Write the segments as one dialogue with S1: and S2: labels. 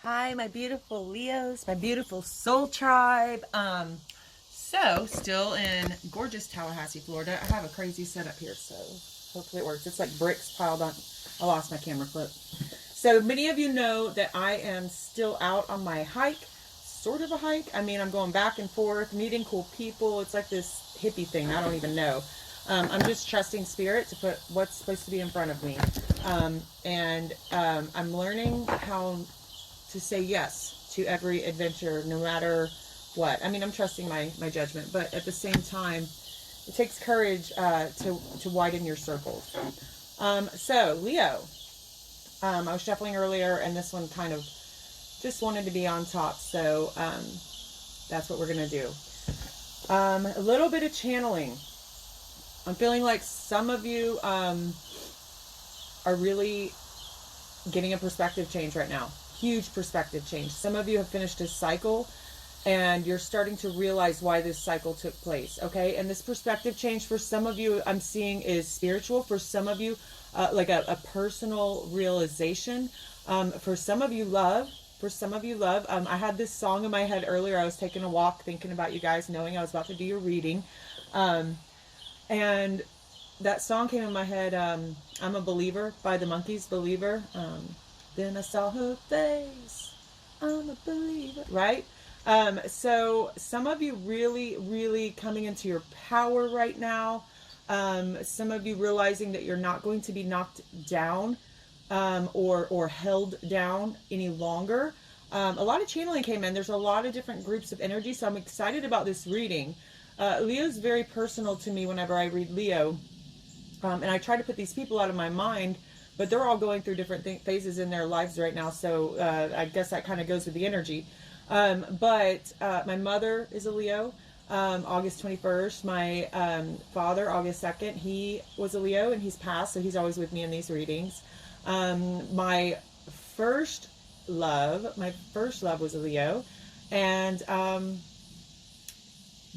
S1: Hi, my beautiful Leos, my beautiful soul tribe. Still in gorgeous Tallahassee, Florida. I have a crazy setup here, so hopefully it works. It's like bricks piled on. I lost my camera clip. So many of you know that I am still out on my hike, sort of a hike. I mean, I'm going back and forth, meeting cool people. It's like this hippie thing. I don't even know. I'm just trusting spirit to put what's supposed to be in front of me. I'm learning how to say yes to every adventure, no matter what. I mean, I'm trusting my judgment, but at the same time, it takes courage to widen your circles. Leo, I was shuffling earlier, and this one kind of just wanted to be on top, so that's what we're going to do. A little bit of channeling. I'm feeling like some of you are really getting a perspective change right now. Huge perspective change. Some of you have finished a cycle and you're starting to realize why this cycle took place. Okay. And this perspective change for some of you I'm seeing is spiritual. For some of you, like a personal realization. For some of you, love. For some of you, love. I had this song in my head earlier. I was taking a walk thinking about you guys, knowing I was about to do your reading. And that song came in my head. I'm a Believer by the Monkees, Believer. Then I saw her face. I'm a believer. Right? So some of you really, really coming into your power right now. Some of you realizing that you're not going to be knocked down or held down any longer. A lot of channeling came in. There's a lot of different groups of energy. So I'm excited about this reading. Leo's very personal to me whenever I read Leo. And I try to put these people out of my mind, but they're all going through different phases in their lives right now. So I guess that kind of goes with the energy. But my mother is a Leo, August 21st. My father, August 2nd, he was a Leo and he's passed. So he's always with me in these readings. My first love was a Leo. And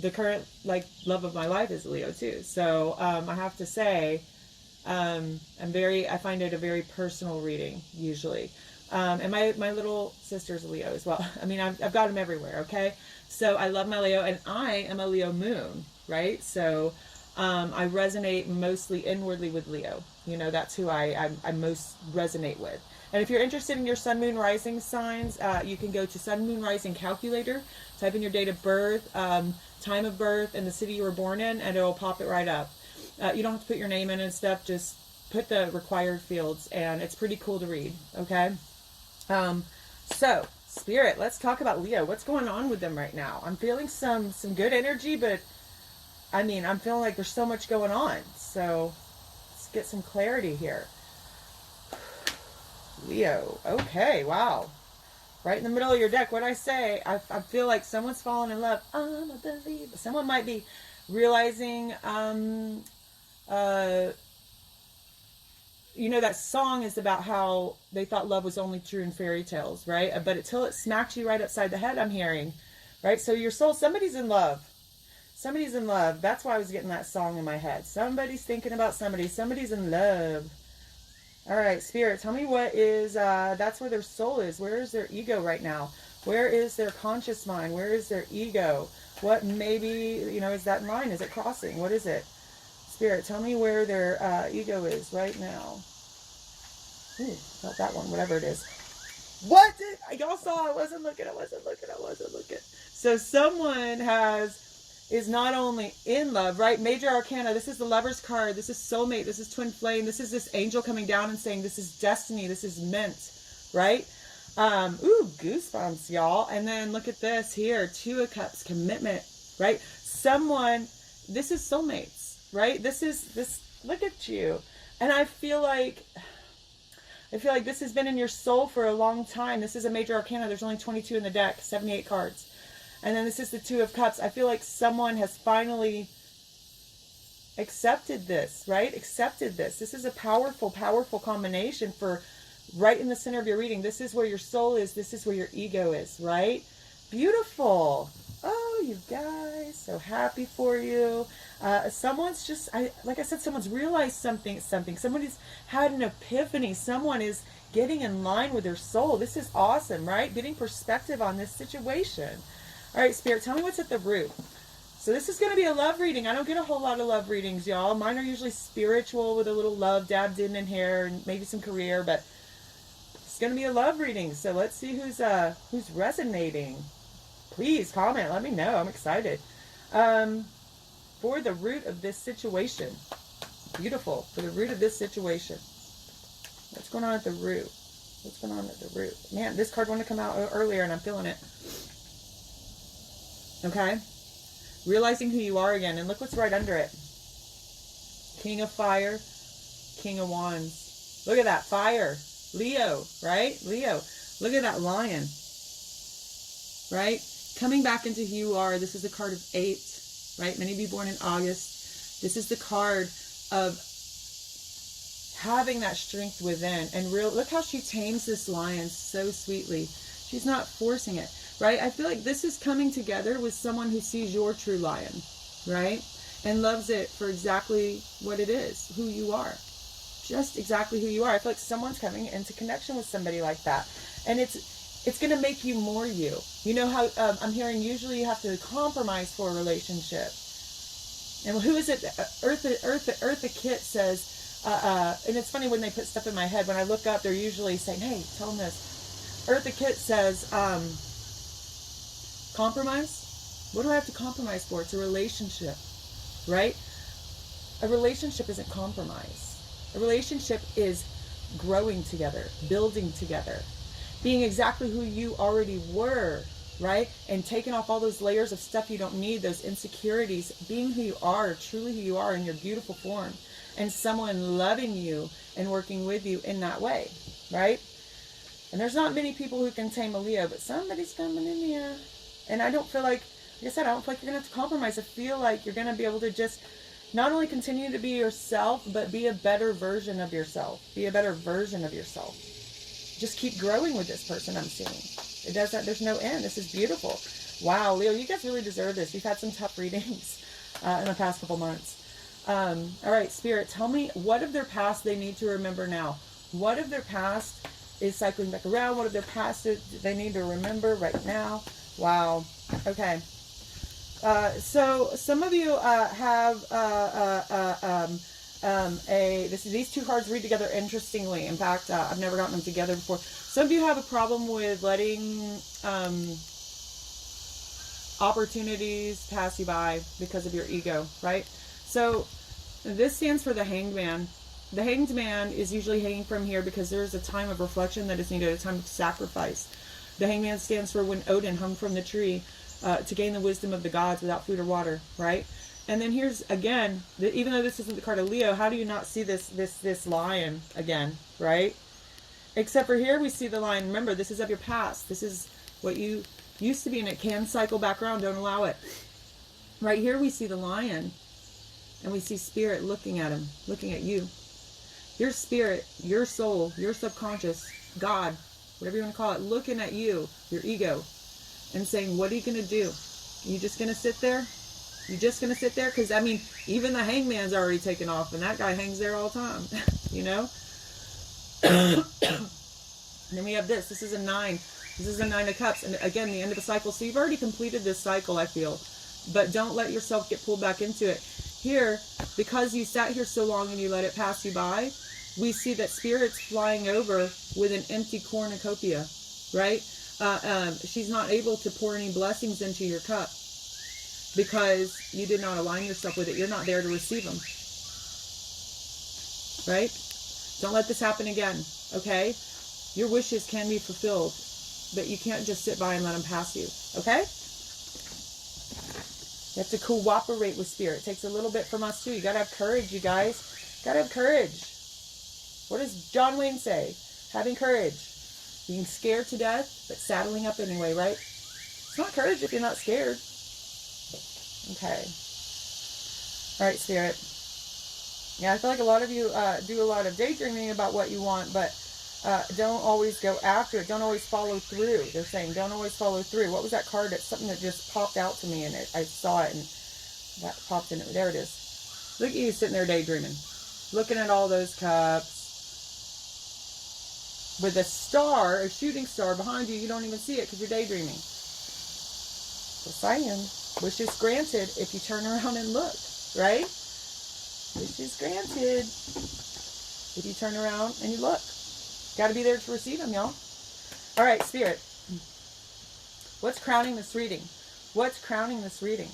S1: the current love of my life is Leo too. So I have to say, I find it a very personal reading usually. And my little sister's a Leo as well. I mean, I've got them everywhere. Okay. So I love my Leo, and I am a Leo moon, right? So I resonate mostly inwardly with Leo. You know, that's who I most resonate with. And if you're interested in your sun, moon, rising signs, you can go to Sun, Moon, Rising Calculator, type in your date of birth, time of birth, and the city you were born in, and it'll pop it right up. You don't have to put your name in and stuff, just put the required fields, and it's pretty cool to read, okay? So, Spirit, let's talk about Leo. What's going on with them right now? I'm feeling some good energy, but, I mean, I'm feeling like there's so much going on, so let's get some clarity here. Leo. Okay, wow. Right in the middle of your deck. What'd I say? I feel like someone's fallen in love. I'm a believer. Someone might be realizing, you know, that song is about how they thought love was only true in fairy tales, right? But until it smacked you right upside the head, I'm hearing, right? So your soul, somebody's in love. Somebody's in love. That's why I was getting that song in my head. Somebody's thinking about somebody. Somebody's in love. All right, Spirit, tell me what is, that's where their soul is. Where is their ego right now? Where is their conscious mind? Where is their ego? What maybe, you know, is that line? Is it crossing? What is it? Spirit, tell me where their ego is right now. Ooh, not that one, whatever it is. What did, y'all saw, I wasn't looking. So someone is not only in love, right? Major Arcana, this is the Lover's card, this is soulmate, this is twin flame, this is this angel coming down and saying this is destiny, this is meant, right? Ooh, goosebumps, y'all. And then look at this here, Two of Cups, commitment, right? Someone, this is soulmates, right? This, look at you. And I feel like this has been in your soul for a long time. This is a Major Arcana, there's only 22 in the deck, 78 cards. And then this is the Two of Cups. I feel like someone has finally accepted this, right? Accepted this. This is a powerful, powerful combination for right in the center of your reading. This is where your soul is. This is where your ego is, right? Beautiful. Oh, you guys, so happy for you. Someone's just, like I said, someone's realized something. Somebody's had an epiphany. Someone is getting in line with their soul. This is awesome, right? Getting perspective on this situation. All right, Spirit, tell me what's at the root. So this is going to be a love reading. I don't get a whole lot of love readings, y'all. Mine are usually spiritual with a little love dabbed in here and maybe some career, but it's going to be a love reading. So let's see who's resonating. Please comment. Let me know. I'm excited. For the root of this situation. Beautiful. For the root of this situation. What's going on at the root? What's going on at the root? Man, this card wanted to come out earlier and I'm feeling it. Okay. Realizing who you are again. And look what's right under it. King of Fire. King of Wands. Look at that. Fire. Leo. Right? Leo. Look at that lion. Right? Coming back into who you are. This is the card of 8. Right? Many of you born in August. This is the card of having that strength within. And look how she tames this lion so sweetly. She's not forcing it. Right? I feel like this is coming together with someone who sees your true lion, right? And loves it for exactly what it is, who you are. Just exactly who you are. I feel like someone's coming into connection with somebody like that. And it's going to make you more you. You know how I'm hearing usually you have to compromise for a relationship. And who is it? Eartha Kitt says, and it's funny when they put stuff in my head. When I look up, they're usually saying, hey, tell them this. Eartha Kitt says, compromise? What do I have to compromise for? It's a relationship, right? A relationship isn't compromise. A relationship is growing together, building together, being exactly who you already were, right? And taking off all those layers of stuff you don't need, those insecurities, being who you are, truly who you are in your beautiful form, and someone loving you and working with you in that way, right? And there's not many people who can tame a Leo, but somebody's coming in here. And I don't feel like I said, I don't feel like you're going to have to compromise. I feel like you're going to be able to just not only continue to be yourself, but be a better version of yourself. Be a better version of yourself. Just keep growing with this person I'm seeing. It doesn't, there's no end. This is beautiful. Wow, Leo, you guys really deserve this. You've had some tough readings in the past couple months. All right, Spirit, tell me what of their past they need to remember now. What of their past is cycling back around? What of their past they need to remember right now? Wow. Okay. So some of you have these two cards read together interestingly. In fact, I've never gotten them together before. Some of you have a problem with letting opportunities pass you by because of your ego, right? So this stands for the Hanged Man. The Hanged Man is usually hanging from here because there's a time of reflection that is needed, a time of sacrifice. The Hanged Man stands for when Odin hung from the tree to gain the wisdom of the gods without food or water, right? And then here's, again, even though this isn't the card of Leo, how do you not see this lion again, right? Except for here we see the lion. Remember, this is of your past. This is what you used to be, and it can cycle back around. Don't allow it. Right here we see the lion, and we see Spirit looking at him, looking at you. Your spirit, your soul, your subconscious, God, whatever you want to call it, looking at you, your ego, and saying, what are you going to do? You just going to sit there? You just going to sit there? Because, I mean, even the Hangman's already taken off, and that guy hangs there all the time, you know? And then we have this. This is a 9. This is a 9 of Cups. And again, the end of a cycle. So you've already completed this cycle, I feel. But don't let yourself get pulled back into it. Here, because you sat here so long and you let it pass you by, we see that Spirit's flying over with an empty cornucopia, right? She's not able to pour any blessings into your cup because you did not align yourself with it. You're not there to receive them, right? Don't let this happen again, okay? Your wishes can be fulfilled, but you can't just sit by and let them pass you, okay? You have to cooperate with Spirit. It takes a little bit from us too. You got to have courage, you guys. Got to have courage. What does John Wayne say? Having courage. Being scared to death, but saddling up anyway, right? It's not courage if you're not scared. Okay. All right, Spirit. Yeah, I feel like a lot of you do a lot of daydreaming about what you want, but Don't always go after it. Don't always follow through. They're saying don't always follow through. What was that card? It's something that just popped out to me, and I saw it, and that popped in. There it is. Look at you sitting there daydreaming, looking at all those cups with a star, a shooting star behind you. You don't even see it because you're daydreaming. Just saying, wishes granted if you turn around and look, right? Wishes granted if you turn around and you look. Got to be there to receive them, y'all. All right, Spirit. What's crowning this reading? What's crowning this reading?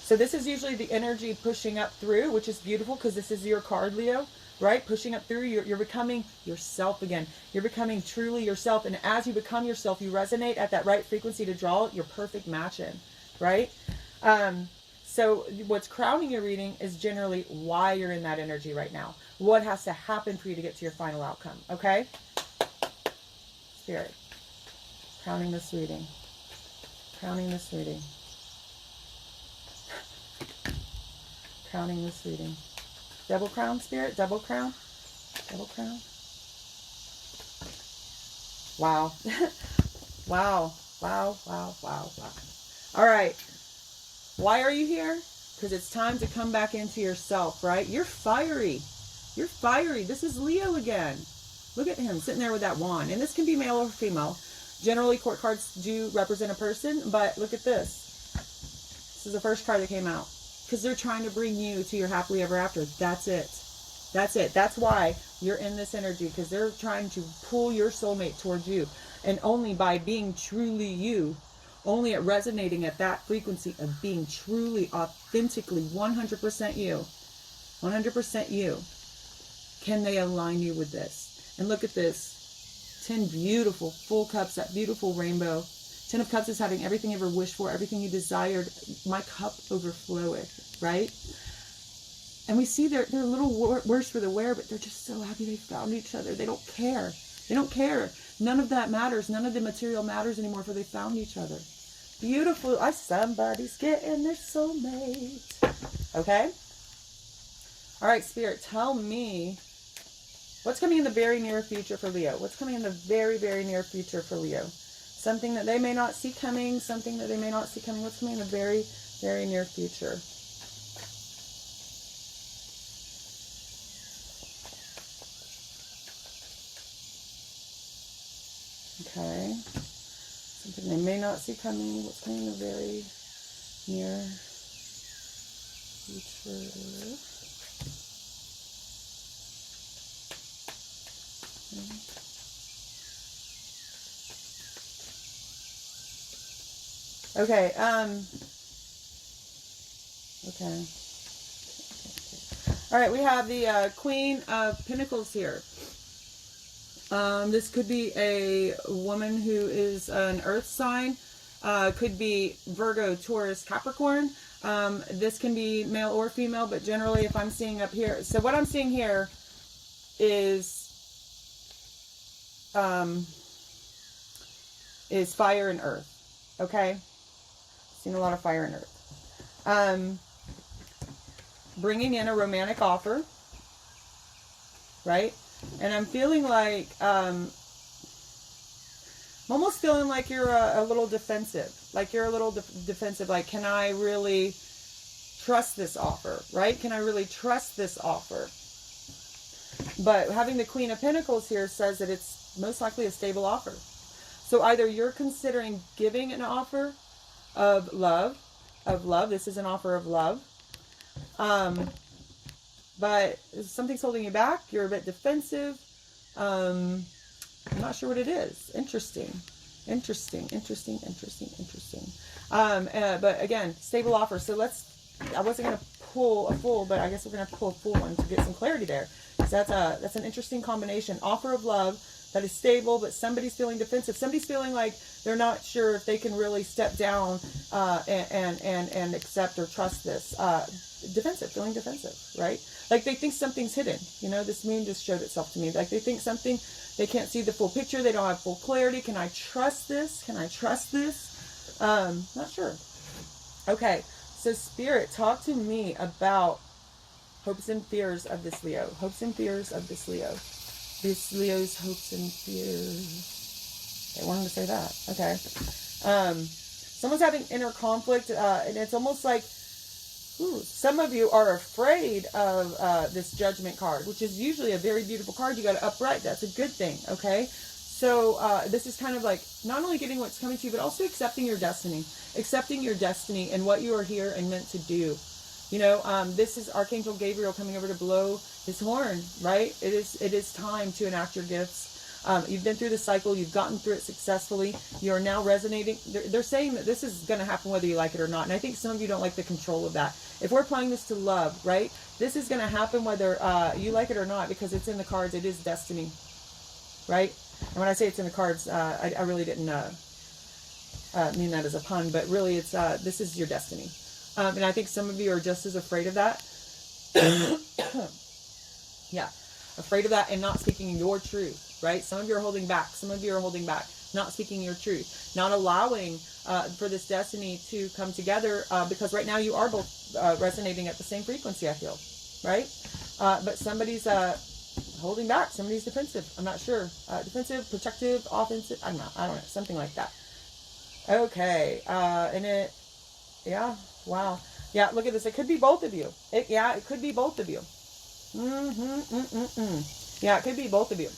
S1: So this is usually the energy pushing up through, which is beautiful because this is your card, Leo, right? Pushing up through, you're becoming yourself again. You're becoming truly yourself. And as you become yourself, you resonate at that right frequency to draw your perfect match in, right? So what's crowning your reading is generally why you're in that energy right now. What has to happen for you to get to your final outcome, okay? Spirit, crowning this reading. Crowning this reading. Crowning this reading. Double crown, Spirit, double crown. Double crown. Wow. Wow. Wow, wow, wow, wow. All right. Why are you here? Because it's time to come back into yourself, right? You're fiery. You're fiery. This is Leo again. Look at him sitting there with that wand. And this can be male or female. Generally, court cards do represent a person, but look at this. This is the first card that came out. Because they're trying to bring you to your happily ever after. That's it. That's it. That's why you're in this energy. Because they're trying to pull your soulmate towards you. And only by being truly you, only at resonating at that frequency of being truly, authentically, 100% you, 100% you, can they align you with this. And look at this. 10 beautiful full cups, that beautiful rainbow. 10 of Cups is having everything you ever wished for, everything you desired. My cup overfloweth, right? And we see they're a little worse for the wear, but they're just so happy they found each other. They don't care. They don't care. None of that matters. None of the material matters anymore, for they found each other. Beautiful. Somebody's getting their soulmate. Okay? All right, Spirit, tell me what's coming in the very near future for Leo. What's coming in the very, very near future for Leo? Something that they may not see coming, something that they may not see coming. What's coming in the very, very near future? Okay. Something they may not see coming. What's coming in the very near future? Okay, okay. All right, we have the Queen of Pentacles here. This could be a woman who is an earth sign. Could be Virgo, Taurus, Capricorn. This can be male or female, but generally if I'm seeing up here. So what I'm seeing here is fire and earth. Okay? Seen a lot of fire and earth. Bringing in a romantic offer, right? And I'm feeling like, I'm almost feeling like you're a little defensive. Like you're a little defensive. Like, can I really trust this offer, right? Can I really trust this offer? But having the Queen of Pentacles here says that it's most likely a stable offer. So either you're considering giving an offer of love. This is an offer of love. But something's holding you back. You're a bit defensive. I'm not sure what it is. Interesting. But again, stable offer. So I wasn't going to pull a full, but I guess we're going to have to pull a full one to get some clarity there. So that's an interesting combination. Offer of love that is stable, but somebody's feeling defensive. Somebody's feeling like they're not sure if they can really step down and accept or trust this. Feeling defensive, right? Like they think something's hidden. You know, this moon just showed itself to me. Like they think something, they can't see the full picture. They don't have full clarity. Can I trust this? Can I trust this? Not sure. Okay, so Spirit, talk to me about Hopes and fears of this Leo. Hopes and fears of this Leo. This Leo's hopes and fears. I wanted to say that. Okay. Someone's having inner conflict, and it's almost like some of you are afraid of this Judgment card, which is usually a very beautiful card. You got it upright. That's a good thing. Okay. So this is kind of like not only getting what's coming to you, but also accepting your destiny. Accepting your destiny and what you are here and meant to do. You know, this is Archangel Gabriel coming over to blow his horn, right? It is time to enact your gifts. You've been through the cycle. You've gotten through it successfully. You're now resonating. They're saying that this is going to happen whether you like it or not. And I think some of you don't like the control of that. If we're applying this to love, right? This is going to happen whether you like it or not, because it's in the cards. It is destiny, right? And when I say it's in the cards, I really didn't mean that as a pun, but really it's this is your destiny. And I think some of you are just as afraid of that. Yeah, afraid of that and not speaking your truth, right? Some of you are holding back. Some of you are holding back, not speaking your truth, not allowing for this destiny to come together, because right now you are both resonating at the same frequency, I feel, right? But somebody's holding back. Somebody's defensive. I'm not sure. Defensive, protective, offensive. I don't know. Something like that. Okay. And it, yeah. Wow. Yeah, look at this. It could be both of you. It could be both of you. Yeah, it could be both of you.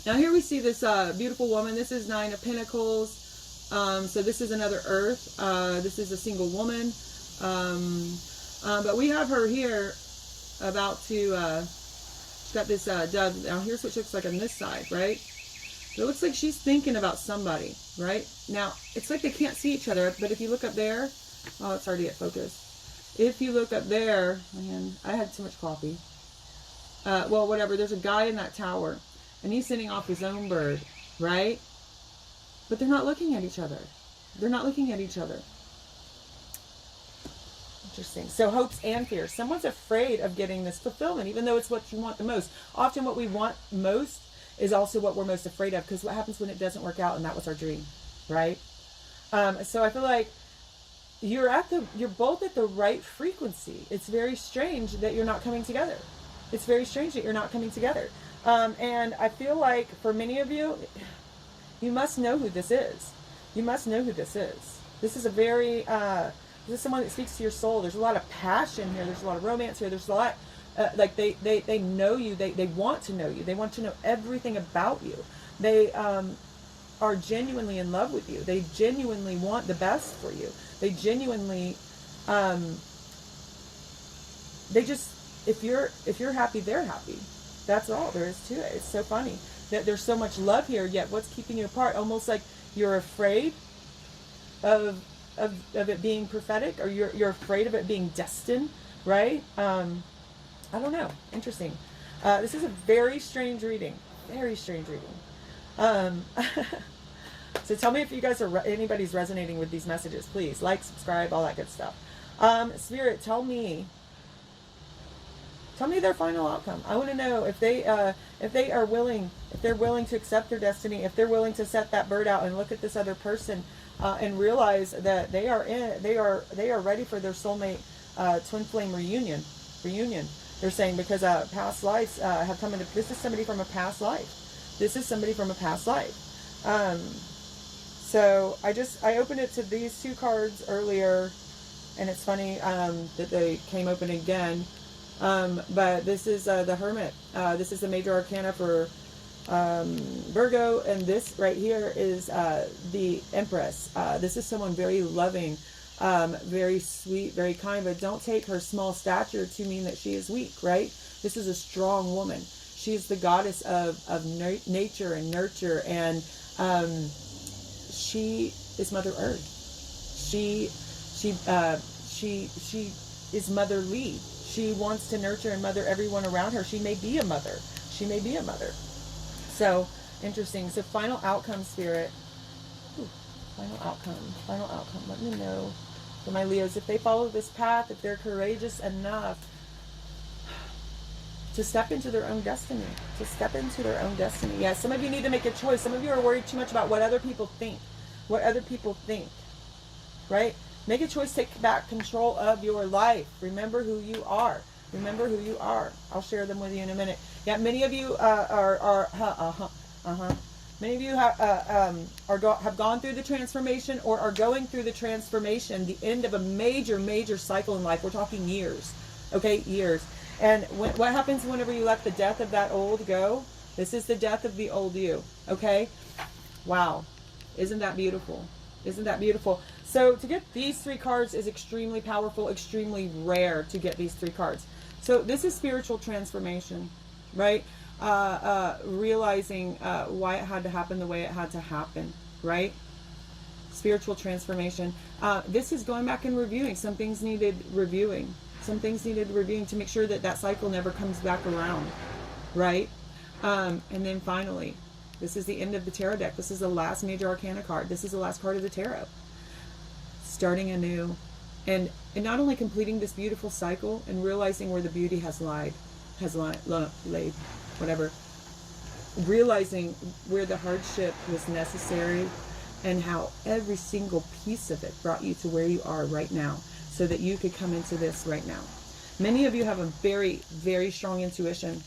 S1: Now here we see this beautiful woman. This is 9 of Pentacles. So this is another Earth. This is a single woman. But we have her here about to, she's got this dove. Now here's what she looks like on this side, right? It looks like she's thinking about somebody, right? Now, it's like they can't see each other, but if you look up there, oh, it's already at focus. If you look up there, man, I had too much coffee. Well, whatever. There's a guy in that tower, and he's sending off his own bird, right? But they're not looking at each other. They're not looking at each other. Interesting. So hopes and fears. Someone's afraid of getting this fulfillment, even though it's what you want the most. Often what we want most is also what we're most afraid of, because what happens when it doesn't work out, and that was our dream, right? So I feel like you're both at the right frequency. It's very strange that you're not coming together. It's very strange that you're not coming together. And I feel like for many of you, you must know who this is. You must know who this is. This is a very, this is someone that speaks to your soul. There's a lot of passion here. There's a lot of romance here. There's a lot, like they know you. They want to know you. They want to know everything about you. They are genuinely in love with you. They genuinely want the best for you. They genuinely, they just, if you're happy, they're happy. That's all there is to it. It's so funny that there's so much love here, yet what's keeping you apart? Almost like you're afraid of it being prophetic, or you're afraid of it being destined, right? I don't know. Interesting. This is a very strange reading. Very strange reading. So tell me if you guys are, anybody's resonating with these messages. Please like, subscribe, all that good stuff. Spirit, tell me their final outcome. I want to know if they're willing to accept their destiny, if they're willing to set that bird out and look at this other person and realize that they are ready for their soulmate twin flame reunion. They're saying, because past lives have come into. This is somebody from a past life. This is somebody from a past life. So I opened it to these two cards earlier, and it's funny that they came open again. But this is the Hermit. This is the major arcana for Virgo, and this right here is the Empress. This is someone very loving, very sweet, very kind, but don't take her small stature to mean that she is weak, right? This is a strong woman. She's the goddess of nature and nurture, and she is Mother Earth. She is motherly. She wants to nurture and mother everyone around her. She may be a mother. She may be a mother. So, interesting. So, final outcome, Spirit. Ooh, final outcome. Final outcome. Let me know for my Leos, if they follow this path, if they're courageous enough to step into their own destiny. To step into their own destiny. Yeah, some of you need to make a choice. Some of you are worried too much about what other people think. What other people think. Right? Make a choice, take back control of your life. Remember who you are. Remember who you are. I'll share them with you in a minute. Yeah, many of you many of you have gone through the transformation or are going through the transformation, the end of a major cycle in life. We're talking years, okay, years. And what happens whenever you let the death of that old go? This is the death of the old you, okay? Wow. Isn't that beautiful? Isn't that beautiful? So to get these 3 cards is extremely powerful, extremely rare to get these 3 cards. So this is spiritual transformation, right? Realizing why it had to happen the way it had to happen, right? Spiritual transformation. This is going back and reviewing. Some things needed reviewing. Some things needed reviewing to make sure that that cycle never comes back around, right? And then finally, this is the end of the tarot deck. This is the last major arcana card. This is the last card of the tarot. Starting anew. And not only completing this beautiful cycle and realizing where the beauty has laid, whatever. Realizing where the hardship was necessary and how every single piece of it brought you to where you are right now so that you could come into this right now. Many of you have a very, very strong intuition.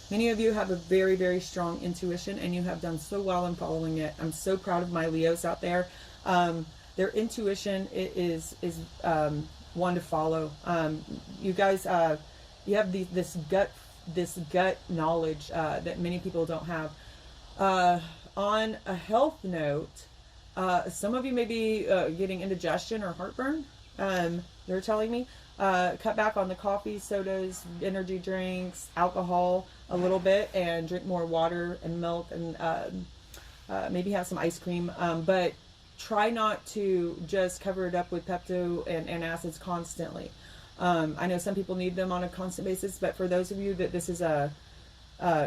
S1: Many of you have a very, very strong intuition, and you have done so well in following it. I'm so proud of my Leos out there. Their intuition is one to follow. You guys, you have this gut knowledge that many people don't have. On a health note, some of you may be getting indigestion or heartburn. They're telling me. Cut back on the coffee, sodas, energy drinks, alcohol a little bit, and drink more water and milk, and maybe have some ice cream. But try not to just cover it up with Pepto and acids constantly. I know some people need them on a constant basis, but for those of you that this is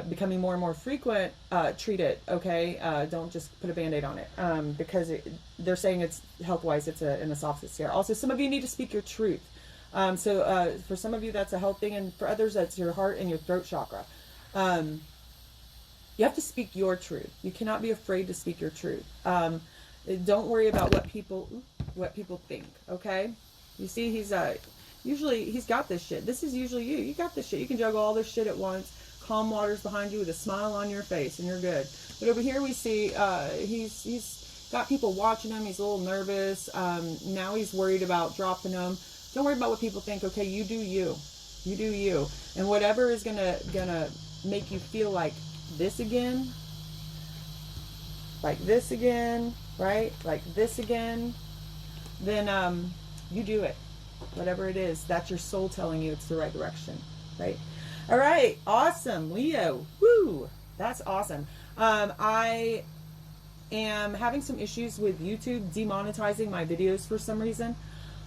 S1: becoming more and more frequent, treat it, okay? Don't just put a Band-Aid on it, because they're saying it's health-wise, it's an esophagus here. Also, some of you need to speak your truth. So for some of you that's a health thing, and for others that's your heart and your throat chakra. You have to speak your truth. You cannot be afraid to speak your truth. Don't worry about what people think, okay? You see, usually he's got this shit. This is usually you. You got this shit. You can juggle all this shit at once. Calm waters behind you with a smile on your face, and you're good. But over here we see he's got people watching him. He's a little nervous. Now he's worried about dropping them. Don't worry about what people think, okay? You do you. You do you. And whatever is gonna make you feel like this again, right? Like this again, then you do it. Whatever it is, that's your soul telling you it's the right direction, right? All right, awesome, Leo. Woo, that's awesome. I am having some issues with YouTube demonetizing my videos for some reason.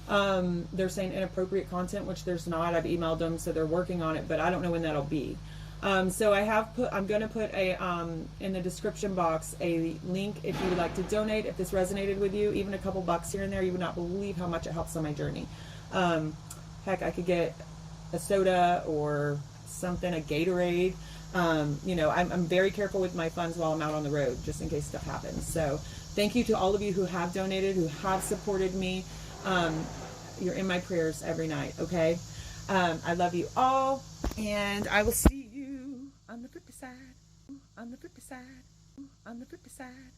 S1: They're saying inappropriate content, which there's not. I've emailed them, so they're working on it, but I don't know when that'll be. So I'm going to put in the description box a link if you would like to donate, if this resonated with you. Even a couple bucks here and there, you would not believe how much it helps on my journey. Heck, I could get a soda or something, a Gatorade. You know, I'm very careful with my funds while I'm out on the road, just in case stuff happens. So thank you to all of you who have donated, who have supported me. You're in my prayers every night, okay? I love you all, and I will see you on the flip side, on the flip side, on the flip side.